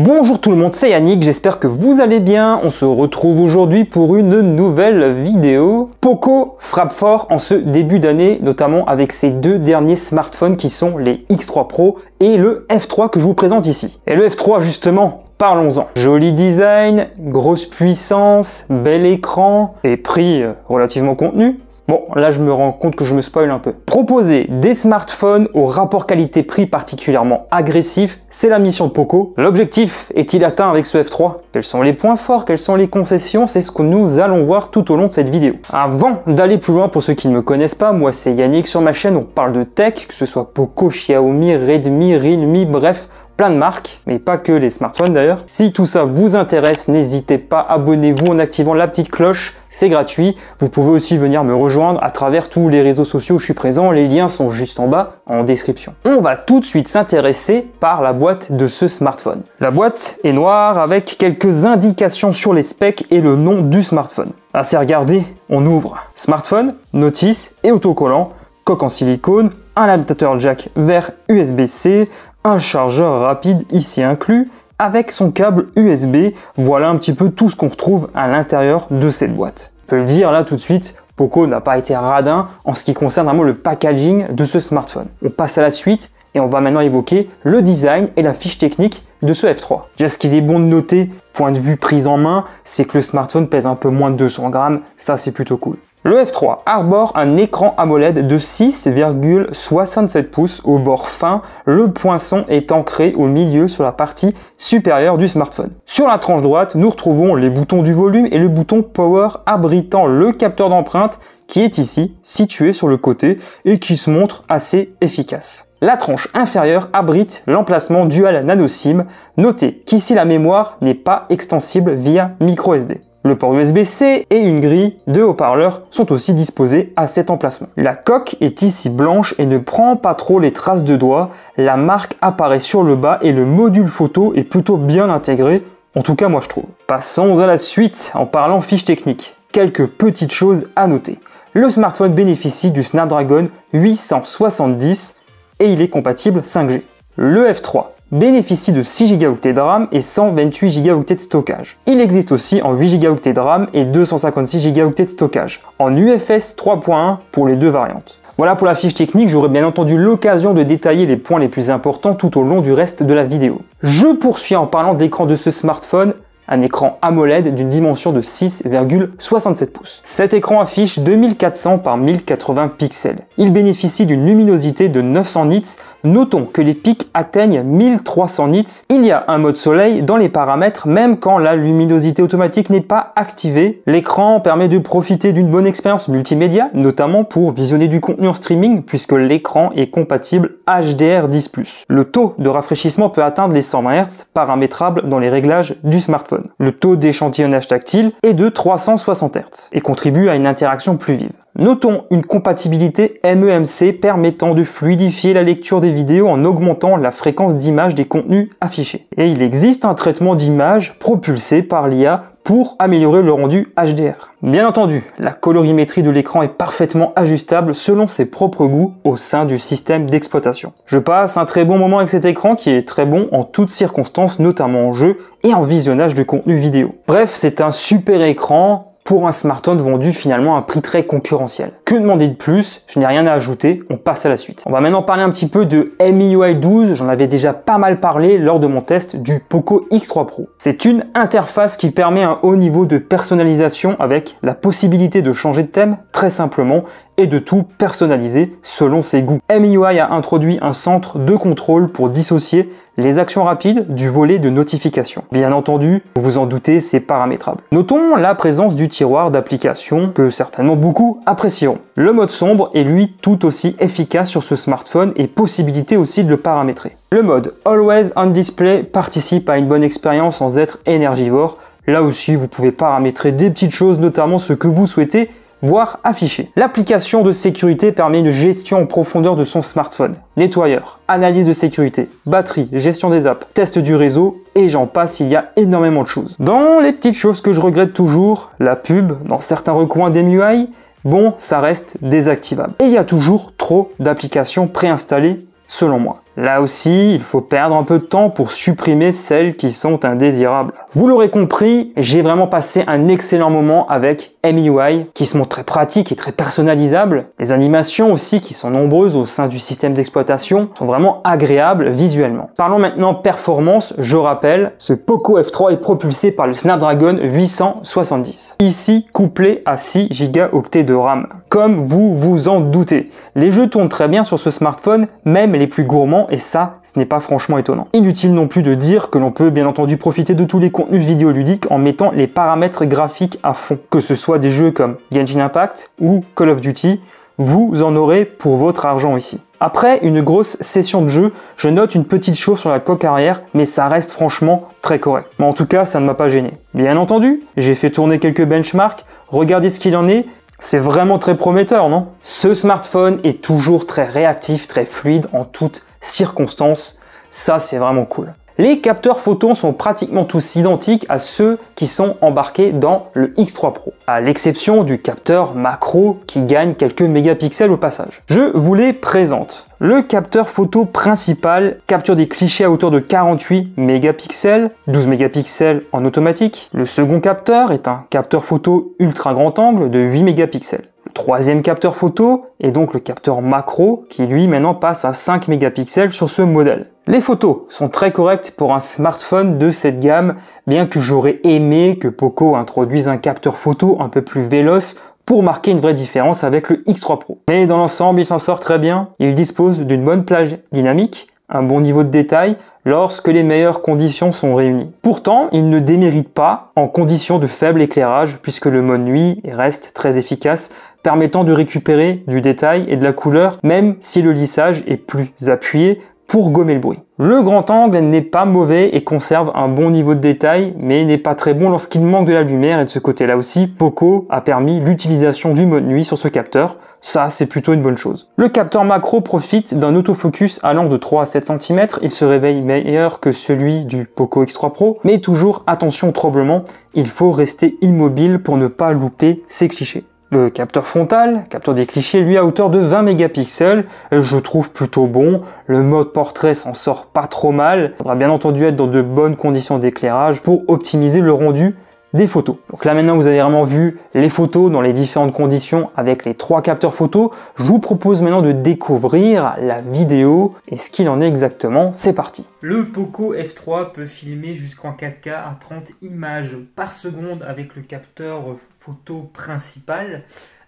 Bonjour tout le monde, c'est Yannick, j'espère que vous allez bien. On se retrouve aujourd'hui pour une nouvelle vidéo. Poco frappe fort en ce début d'année, notamment avec ses deux derniers smartphones qui sont les X3 Pro et le F3 que je vous présente ici. Et le F3 justement, parlons-en. Joli design, grosse puissance, bel écran et prix relativement contenu. Bon, là je me rends compte que je me spoil un peu. Proposer des smartphones au rapport qualité-prix particulièrement agressif, c'est la mission de Poco. L'objectif est-il atteint avec ce F3? Quels sont les points forts? Quelles sont les concessions? C'est ce que nous allons voir tout au long de cette vidéo. Avant d'aller plus loin, pour ceux qui ne me connaissent pas, moi c'est Yannick, sur ma chaîne on parle de tech, que ce soit Poco, Xiaomi, Redmi, Realme, bref, plein de marques, mais pas que les smartphones d'ailleurs. Si tout ça vous intéresse, n'hésitez pas, abonnez-vous en activant la petite cloche, c'est gratuit. Vous pouvez aussi venir me rejoindre à travers tous les réseaux sociaux où je suis présent, les liens sont juste en bas en description. On va tout de suite s'intéresser par la boîte de ce smartphone. La boîte est noire avec quelques indications sur les specs et le nom du smartphone. Assez regardé, on ouvre. Smartphone, notice et autocollant, coque en silicone, un adaptateur jack vers USB-C, un chargeur rapide ici inclus, avec son câble USB. Voilà un petit peu tout ce qu'on retrouve à l'intérieur de cette boîte. On peut le dire là tout de suite, Poco n'a pas été radin en ce qui concerne vraiment le packaging de ce smartphone. On passe à la suite et on va maintenant évoquer le design et la fiche technique de ce F3. Déjà, ce qu'il est bon de noter, point de vue prise en main, c'est que le smartphone pèse un peu moins de 200 grammes, ça c'est plutôt cool. Le F3 arbore un écran AMOLED de 6,67 pouces au bord fin, le poinçon est ancré au milieu sur la partie supérieure du smartphone. Sur la tranche droite, nous retrouvons les boutons du volume et le bouton Power abritant le capteur d'empreinte qui est ici, situé sur le côté et qui se montre assez efficace. La tranche inférieure abrite l'emplacement dual nano SIM. Notez qu'ici la mémoire n'est pas extensible via micro SD. Le port USB-C et une grille de haut-parleurs sont aussi disposés à cet emplacement. La coque est ici blanche et ne prend pas trop les traces de doigts. La marque apparaît sur le bas et le module photo est plutôt bien intégré, en tout cas moi je trouve. Passons à la suite en parlant fiche technique. Quelques petites choses à noter. Le smartphone bénéficie du Snapdragon 870 et il est compatible 5G. Le F3 bénéficie de 6 Go de RAM et 128 Go de stockage. Il existe aussi en 8 Go de RAM et 256 Go de stockage, en UFS 3.1 pour les deux variantes. Voilà pour la fiche technique, j'aurai bien entendu l'occasion de détailler les points les plus importants tout au long du reste de la vidéo. Je poursuis en parlant de l'écran de ce smartphone. Un écran AMOLED d'une dimension de 6,67 pouces. Cet écran affiche 2400 par 1080 pixels. Il bénéficie d'une luminosité de 900 nits. Notons que les pics atteignent 1300 nits. Il y a un mode soleil dans les paramètres, même quand la luminosité automatique n'est pas activée. L'écran permet de profiter d'une bonne expérience multimédia, notamment pour visionner du contenu en streaming, puisque l'écran est compatible HDR10+. Le taux de rafraîchissement peut atteindre les 120 Hz, paramétrable dans les réglages du smartphone. Le taux d'échantillonnage tactile est de 360 Hz et contribue à une interaction plus vive. Notons une compatibilité MEMC permettant de fluidifier la lecture des vidéos en augmentant la fréquence d'image des contenus affichés. Et il existe un traitement d'image propulsé par l'IA pour améliorer le rendu HDR. Bien entendu, la colorimétrie de l'écran est parfaitement ajustable selon ses propres goûts au sein du système d'exploitation. Je passe un très bon moment avec cet écran qui est très bon en toutes circonstances, notamment en jeu et en visionnage de contenu vidéo. Bref, c'est un super écran pour un smartphone vendu finalement à un prix très concurrentiel. Que demander de plus? Je n'ai rien à ajouter, on passe à la suite. On va maintenant parler un petit peu de MIUI 12, j'en avais déjà pas mal parlé lors de mon test du Poco X3 Pro. C'est une interface qui permet un haut niveau de personnalisation avec la possibilité de changer de thème très simplement et de tout personnaliser selon ses goûts. MIUI a introduit un centre de contrôle pour dissocier les actions rapides du volet de notification. Bien entendu, vous vous en doutez, c'est paramétrable. Notons la présence du tiroir d'applications que certainement beaucoup apprécieront. Le mode sombre est lui tout aussi efficace sur ce smartphone et possibilité aussi de le paramétrer. Le mode Always on Display participe à une bonne expérience sans être énergivore. Là aussi, vous pouvez paramétrer des petites choses, notamment ce que vous souhaitez voir affiché. L'application de sécurité permet une gestion en profondeur de son smartphone. Nettoyeur, analyse de sécurité, batterie, gestion des apps, test du réseau et j'en passe, il y a énormément de choses. Dans les petites choses que je regrette toujours, la pub dans certains recoins d'MIUI, bon, ça reste désactivable. Et il y a toujours trop d'applications préinstallées selon moi. Là aussi, il faut perdre un peu de temps pour supprimer celles qui sont indésirables. Vous l'aurez compris, j'ai vraiment passé un excellent moment avec MIUI, qui se montre très pratique et très personnalisable. Les animations aussi, qui sont nombreuses au sein du système d'exploitation, sont vraiment agréables visuellement. Parlons maintenant performance. Je rappelle, ce Poco F3 est propulsé par le Snapdragon 870. Ici, couplé à 6 Go de RAM. Comme vous vous en doutez, les jeux tournent très bien sur ce smartphone, même les plus gourmands, et ça, ce n'est pas franchement étonnant. Inutile non plus de dire que l'on peut bien entendu profiter de tous les contenus vidéoludiques en mettant les paramètres graphiques à fond. Que ce soit des jeux comme Genshin Impact ou Call of Duty, vous en aurez pour votre argent ici. Après une grosse session de jeu, je note une petite chose sur la coque arrière, mais ça reste franchement très correct. Mais en tout cas, ça ne m'a pas gêné. Bien entendu, j'ai fait tourner quelques benchmarks, regardez ce qu'il en est. C'est vraiment très prometteur, non? Ce smartphone est toujours très réactif, très fluide en toutes circonstances. Ça, c'est vraiment cool. Les capteurs photo sont pratiquement tous identiques à ceux qui sont embarqués dans le X3 Pro, à l'exception du capteur macro qui gagne quelques mégapixels au passage. Je vous les présente. Le capteur photo principal capture des clichés à hauteur de 48 mégapixels, 12 mégapixels en automatique. Le second capteur est un capteur photo ultra grand angle de 8 mégapixels. Le troisième capteur photo est donc le capteur macro qui lui maintenant passe à 5 mégapixels sur ce modèle. Les photos sont très correctes pour un smartphone de cette gamme, bien que j'aurais aimé que Poco introduise un capteur photo un peu plus véloce pour marquer une vraie différence avec le X3 Pro. Mais dans l'ensemble, il s'en sort très bien. Il dispose d'une bonne plage dynamique, un bon niveau de détail lorsque les meilleures conditions sont réunies. Pourtant, il ne démérite pas en conditions de faible éclairage puisque le mode nuit reste très efficace, permettant de récupérer du détail et de la couleur même si le lissage est plus appuyé pour gommer le bruit. Le grand angle n'est pas mauvais et conserve un bon niveau de détail, mais n'est pas très bon lorsqu'il manque de la lumière, et de ce côté-là aussi, Poco a permis l'utilisation du mode nuit sur ce capteur. Ça, c'est plutôt une bonne chose. Le capteur macro profite d'un autofocus allant de 3 à 7 cm. Il se réveille meilleur que celui du Poco X3 Pro, mais toujours attention au tremblement. Il faut rester immobile pour ne pas louper ces clichés. Le capteur frontal, capteur des clichés, lui à hauteur de 20 mégapixels, je trouve plutôt bon. Le mode portrait s'en sort pas trop mal. Il faudra bien entendu être dans de bonnes conditions d'éclairage pour optimiser le rendu des photos. Donc là maintenant vous avez vraiment vu les photos dans les différentes conditions avec les 3 capteurs photos. Je vous propose maintenant de découvrir la vidéo et ce qu'il en est exactement. C'est parti. Le Poco F3 peut filmer jusqu'en 4K à 30 images par seconde avec le capteur photo principal.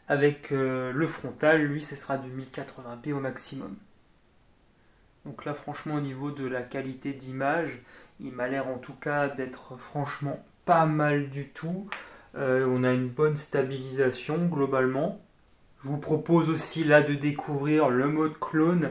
Avec le frontal, lui ce sera du 1080p au maximum. Donc là franchement au niveau de la qualité d'image, il m'a l'air en tout cas d'être franchement pas mal du tout. On a une bonne stabilisation globalement. Je vous propose aussi là de découvrir le mode clone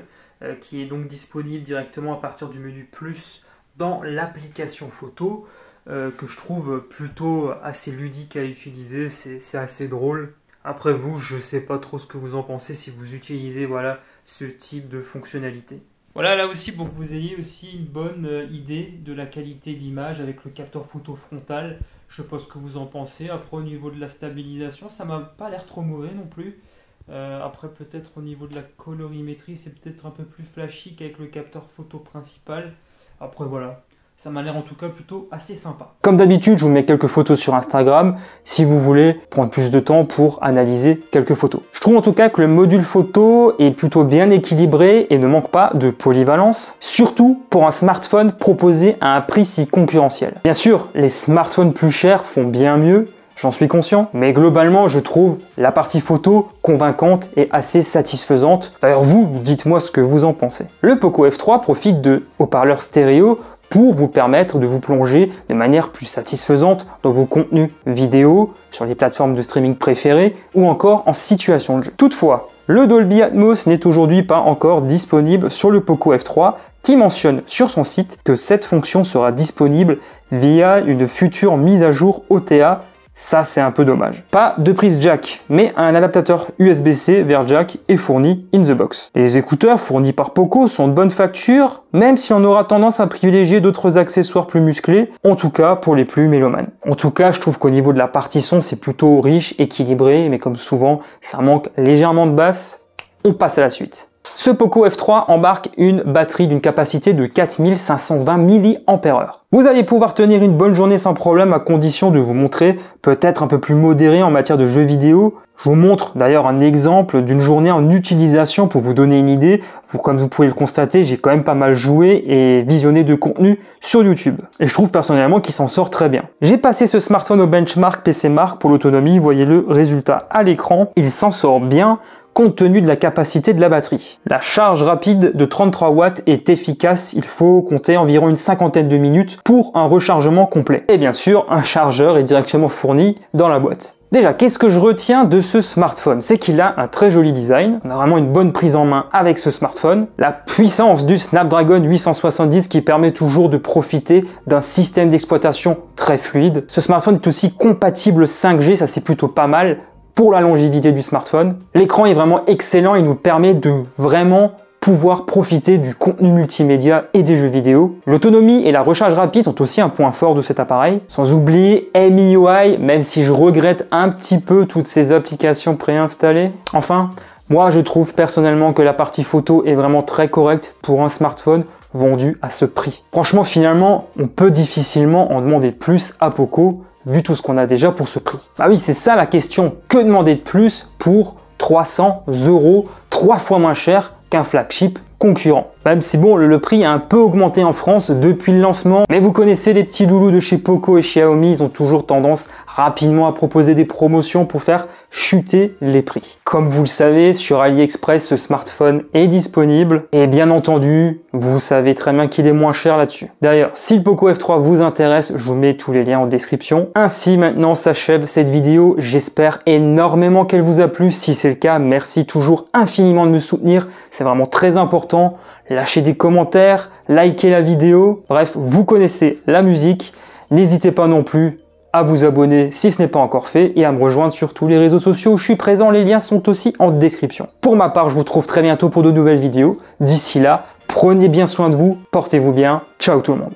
qui est donc disponible directement à partir du menu plus dans l'application photo que je trouve plutôt assez ludique à utiliser. C'est assez drôle. Après vous, je sais pas trop ce que vous en pensez si vous utilisez voilà, ce type de fonctionnalité. Voilà, là aussi, pour que vous ayez aussi une bonne idée de la qualité d'image avec le capteur photo frontal. Je sais pas ce que vous en pensez. Après, au niveau de la stabilisation, ça m'a pas l'air trop mauvais non plus. Après, peut-être au niveau de la colorimétrie, c'est peut-être un peu plus flashy qu'avec le capteur photo principal. Après, voilà. Ça m'a l'air en tout cas plutôt assez sympa. Comme d'habitude, je vous mets quelques photos sur Instagram si vous voulez prendre plus de temps pour analyser quelques photos. Je trouve en tout cas que le module photo est plutôt bien équilibré et ne manque pas de polyvalence, surtout pour un smartphone proposé à un prix si concurrentiel. Bien sûr, les smartphones plus chers font bien mieux, j'en suis conscient, mais globalement, je trouve la partie photo convaincante et assez satisfaisante. D'ailleurs, vous, dites-moi ce que vous en pensez. Le Poco F3 profite de haut-parleurs stéréo pour vous permettre de vous plonger de manière plus satisfaisante dans vos contenus vidéo, sur les plateformes de streaming préférées ou encore en situation de jeu. Toutefois, le Dolby Atmos n'est aujourd'hui pas encore disponible sur le Poco F3 qui mentionne sur son site que cette fonction sera disponible via une future mise à jour OTA. Ça, c'est un peu dommage. Pas de prise jack, mais un adaptateur USB-C vers jack est fourni in the box. Les écouteurs fournis par Poco sont de bonne facture, même si on aura tendance à privilégier d'autres accessoires plus musclés, en tout cas pour les plus mélomanes. En tout cas, je trouve qu'au niveau de la partie son, c'est plutôt riche, équilibré, mais comme souvent, ça manque légèrement de basse. On passe à la suite. Ce Poco F3 embarque une batterie d'une capacité de 4520 mAh. Vous allez pouvoir tenir une bonne journée sans problème à condition de vous montrer peut-être un peu plus modéré en matière de jeux vidéo. Je vous montre d'ailleurs un exemple d'une journée en utilisation pour vous donner une idée. Comme vous pouvez le constater, j'ai quand même pas mal joué et visionné de contenu sur YouTube. Et je trouve personnellement qu'il s'en sort très bien. J'ai passé ce smartphone au benchmark PCMark pour l'autonomie. Vous voyez le résultat à l'écran. Il s'en sort bien compte tenu de la capacité de la batterie. La charge rapide de 33 watts est efficace. Il faut compter environ une cinquantaine de minutes pour un rechargement complet. Et bien sûr, un chargeur est directement fourni dans la boîte. Déjà, qu'est-ce que je retiens de ce smartphone? C'est qu'il a un très joli design. On a vraiment une bonne prise en main avec ce smartphone. La puissance du Snapdragon 870 qui permet toujours de profiter d'un système d'exploitation très fluide. Ce smartphone est aussi compatible 5G, ça c'est plutôt pas mal pour la longévité du smartphone. L'écran est vraiment excellent, il nous permet de vraiment pouvoir profiter du contenu multimédia et des jeux vidéo. L'autonomie et la recharge rapide sont aussi un point fort de cet appareil. Sans oublier MIUI, même si je regrette un petit peu toutes ces applications préinstallées. Enfin, moi je trouve personnellement que la partie photo est vraiment très correcte pour un smartphone vendu à ce prix. Franchement, finalement, on peut difficilement en demander plus à Poco, vu tout ce qu'on a déjà pour ce prix. Ah oui, c'est ça la question. Que demander de plus pour 300 €, 3 fois moins cher qu'un flagship concurrent? Même si bon, le prix a un peu augmenté en France depuis le lancement, mais vous connaissez les petits loulous de chez Poco et Xiaomi, ils ont toujours tendance rapidement à proposer des promotions pour faire chuter les prix. Comme vous le savez, sur AliExpress, ce smartphone est disponible et bien entendu, vous savez très bien qu'il est moins cher là-dessus. D'ailleurs, si le Poco F3 vous intéresse, je vous mets tous les liens en description. Ainsi, maintenant s'achève cette vidéo. J'espère énormément qu'elle vous a plu. Si c'est le cas, merci toujours infiniment de me soutenir. C'est vraiment très important. Lâchez des commentaires, likez la vidéo. Bref, vous connaissez la musique. N'hésitez pas non plus à vous abonner si ce n'est pas encore fait et à me rejoindre sur tous les réseaux sociaux où je suis présent. Les liens sont aussi en description. Pour ma part, je vous retrouve très bientôt pour de nouvelles vidéos. D'ici là, prenez bien soin de vous, portez-vous bien. Ciao tout le monde.